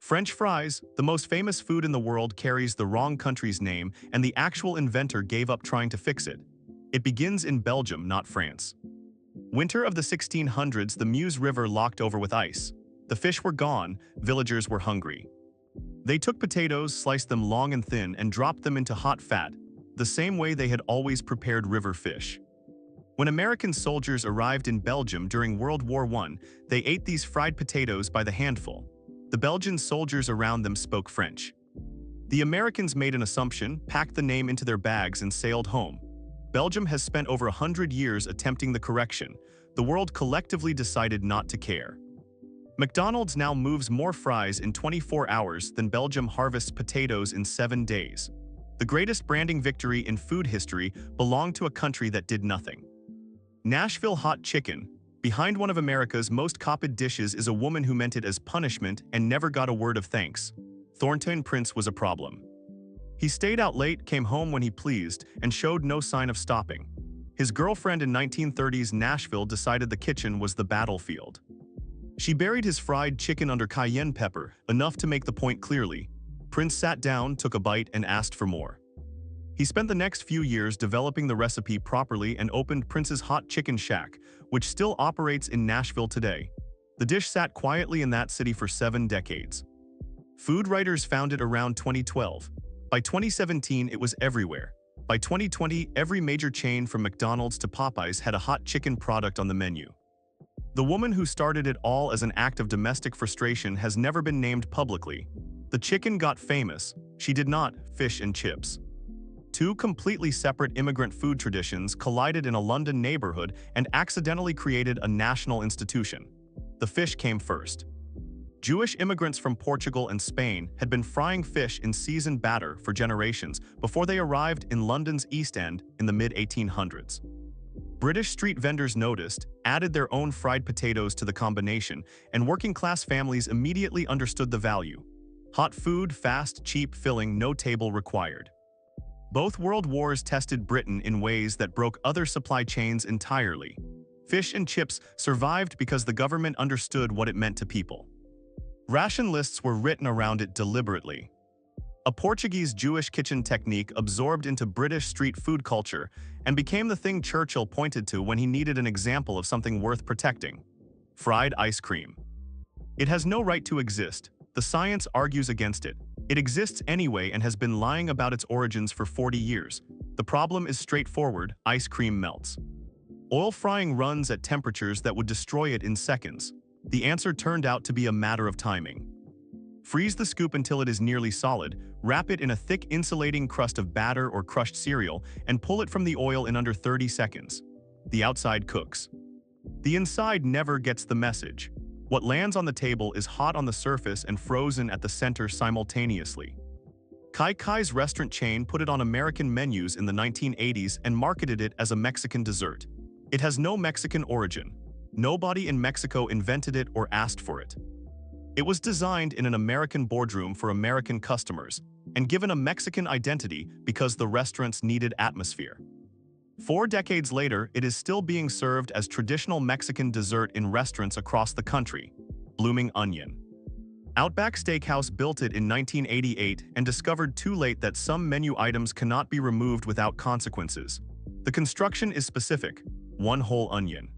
French fries, the most famous food in the world, carries the wrong country's name, and the actual inventor gave up trying to fix it. It begins in Belgium, not France. Winter of the 1600s, the Meuse River locked over with ice. The fish were gone, villagers were hungry. They took potatoes, sliced them long and thin, and dropped them into hot fat, the same way they had always prepared river fish. When American soldiers arrived in Belgium during World War I, they ate these fried potatoes by the handful. The Belgian soldiers around them spoke French. The Americans made an assumption, packed the name into their bags, and sailed home. Belgium has spent over 100 years attempting the correction. The world collectively decided not to care. McDonald's now moves more fries in 24 hours than Belgium harvests potatoes in 7 days. The greatest branding victory in food history belonged to a country that did nothing. Nashville Hot Chicken. Behind one of America's most copied dishes is a woman who meant it as punishment and never got a word of thanks. Thornton Prince was a problem. He stayed out late, came home when he pleased, and showed no sign of stopping. His girlfriend in 1930s Nashville decided the kitchen was the battlefield. She buried his fried chicken under cayenne pepper, enough to make the point clearly. Prince sat down, took a bite, and asked for more. He spent the next few years developing the recipe properly and opened Prince's Hot Chicken Shack, which still operates in Nashville today. The dish sat quietly in that city for 7 decades. Food writers found it around 2012. By 2017, it was everywhere. By 2020, every major chain from McDonald's to Popeyes had a hot chicken product on the menu. The woman who started it all as an act of domestic frustration has never been named publicly. The chicken got famous, she did not. Fish and chips. 2 completely separate immigrant food traditions collided in a London neighborhood and accidentally created a national institution. The fish came first. Jewish immigrants from Portugal and Spain had been frying fish in seasoned batter for generations before they arrived in London's East End in the mid-1800s. British street vendors noticed, added their own fried potatoes to the combination, and working-class families immediately understood the value. Hot food, fast, cheap, filling, no table required. Both world wars tested Britain in ways that broke other supply chains entirely. Fish and chips survived because the government understood what it meant to people. Ration lists were written around it deliberately. A Portuguese Jewish kitchen technique absorbed into British street food culture and became the thing Churchill pointed to when he needed an example of something worth protecting. Fried ice cream. It has no right to exist. The science argues against it. It exists anyway and has been lying about its origins for 40 years. The problem is straightforward: ice cream melts. Oil frying runs at temperatures that would destroy it in seconds. The answer turned out to be a matter of timing. Freeze the scoop until it is nearly solid, wrap it in a thick insulating crust of batter or crushed cereal, and pull it from the oil in under 30 seconds. The outside cooks. The inside never gets the message. What lands on the table is hot on the surface and frozen at the center simultaneously. Kai Kai's restaurant chain put it on American menus in the 1980s and marketed it as a Mexican dessert. It has no Mexican origin. Nobody in Mexico invented it or asked for it. It was designed in an American boardroom for American customers and given a Mexican identity because the restaurants needed atmosphere. 4 decades later, it is still being served as traditional Mexican dessert in restaurants across the country. Blooming onion. Outback Steakhouse built it in 1988 and discovered too late that some menu items cannot be removed without consequences. The construction is specific: 1 whole onion.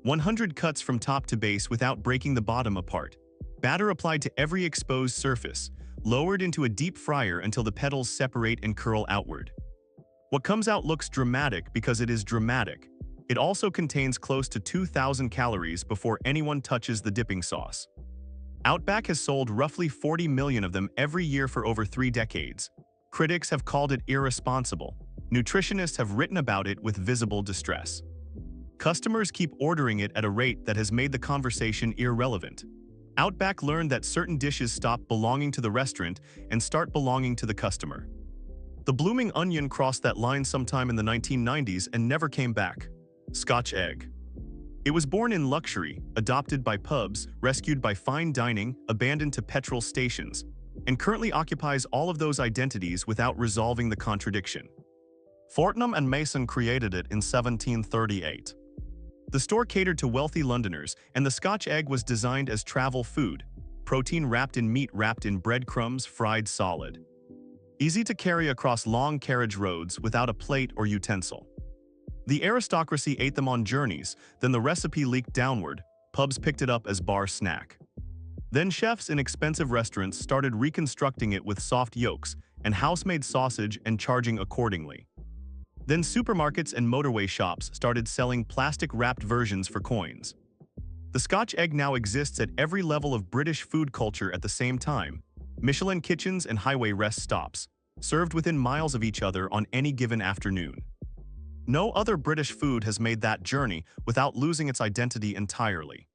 100 cuts from top to base without breaking the bottom apart. Batter applied to every exposed surface, lowered into a deep fryer until the petals separate and curl outward. What comes out looks dramatic because it is dramatic. It also contains close to 2,000 calories before anyone touches the dipping sauce. Outback has sold roughly 40 million of them every year for over 3 decades. Critics have called it irresponsible. Nutritionists have written about it with visible distress. Customers keep ordering it at a rate that has made the conversation irrelevant. Outback learned that certain dishes stop belonging to the restaurant and start belonging to the customer. The blooming onion crossed that line sometime in the 1990s and never came back. Scotch Egg. It was born in luxury, adopted by pubs, rescued by fine dining, abandoned to petrol stations, and currently occupies all of those identities without resolving the contradiction. Fortnum and Mason created it in 1738. The store catered to wealthy Londoners, and the Scotch Egg was designed as travel food. protein wrapped in meat wrapped in breadcrumbs fried solid. Easy to carry across long carriage roads without a plate or utensil. The aristocracy ate them on journeys, then the recipe leaked downward, pubs picked it up as bar snack. Then chefs in expensive restaurants started reconstructing it with soft yolks and house-made sausage and charging accordingly. Then supermarkets and motorway shops started selling plastic-wrapped versions for coins. The Scotch egg now exists at every level of British food culture at the same time. Michelin kitchens and highway rest stops, served within miles of each other on any given afternoon. No other British food has made that journey without losing its identity entirely.